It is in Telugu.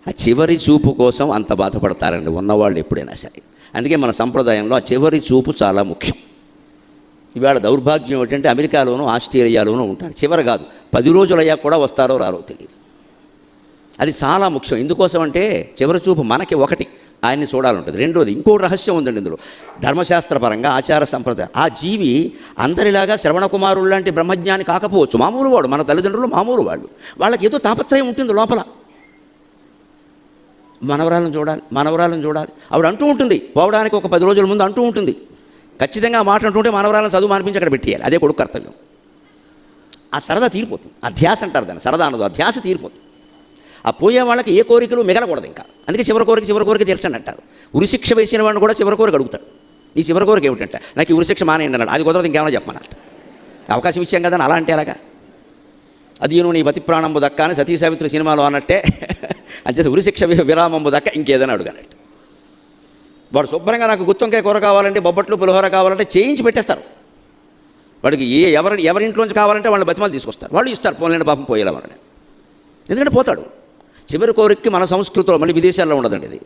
ఆ చివరి చూపు కోసం అంత బాధపడతారండి ఉన్నవాళ్ళు ఎప్పుడైనా సరే. అందుకే మన సంప్రదాయంలో ఆ చివరి చూపు చాలా ముఖ్యం. ఇవాళ దౌర్భాగ్యం ఏంటంటే అమెరికాలోనూ ఆస్ట్రేలియాలోనూ ఉంటారు, చివరి కాదు 10 రోజులు అయ్యాక కూడా వస్తారో రారో తెలియదు. అది చాలా ముఖ్యం. ఎందుకోసం అంటే చివరి చూపు మనకి ఒకటి ఆయన్ని చూడాలంటుంది, రెండోది ఇంకో రహస్యం ఉందండి ఇందులో. ధర్మశాస్త్రపరంగా ఆచార సంప్రదాయం, ఆ జీవి అందరిలాగా శ్రవణ కుమారుడు లాంటి బ్రహ్మజ్ఞాని కాకపోవచ్చు, మామూలు వాడు, మన తల్లిదండ్రులు మామూలు వాళ్ళు. వాళ్ళకి ఏదో తాపత్రయం ఉంటుంది లోపల, మనవరాలను చూడాలి. ఆవిడ అంటూ ఉంటుంది, పోవడానికి ఒక 10 రోజుల ముందు అంటూ ఉంటుంది, ఖచ్చితంగా మాట అంటుంటే మనవరాలను చదువు మానిపించి అక్కడ పెట్టేయాలి, అదే కొడుకు కర్తవ్యం. ఆ సరదా తీరిపోతుంది, ఆ ధ్యాస అంటారు దాన్ని, సరదా అన్నది ఆ ధ్యాస తీరిపోతుంది. ఆ పోయే వాళ్ళకి ఏ కోరికలు మిగలకూడదు ఇంకా. అందుకే చివరి కోరిక తీర్చండి అంటారు. ఉరిశిక్ష వేసిన వాడిని కూడా చివరి కోరిక అడుగుతాడు, ఈ చివరి కోరిక ఏమిటంటే నాకు ఈ ఉరిశిక్ష మానేయండి అన్నాడు, అది కుదరదు ఇంకేమైనా చెప్పమన్నట్టు. అవకాశం ఇచ్చాం కదా అలా అంటే అలాగా. అది నీ బతి ప్రాణంబు దక్క అని సతీ సావిత్రి సినిమాలో అన్నట్టే అంచేత ఉరిశిక్ష విరామంబు దక్క ఇంకేదైనా అడుగన్నట్టు. వాడు శుభ్రంగా నాకు గుత్తొంకాయ కూర కావాలంటే, బొబ్బట్లు పులిహోర కావాలంటే చేయించి పెట్టేస్తారు. వాడికి ఎవరింట్లోంచి కావాలంటే వాళ్ళ బతిమాలు తీసుకొస్తారు, వాళ్ళు ఇస్తారు, పోలేండి పాపం పోయేలా వాళ్ళని. ఎందుకంటే పోతాడు. చివరి కోరికకి మన సంస్కృతిలో, మళ్ళీ విదేశాల్లో ఉండదండి ఇది.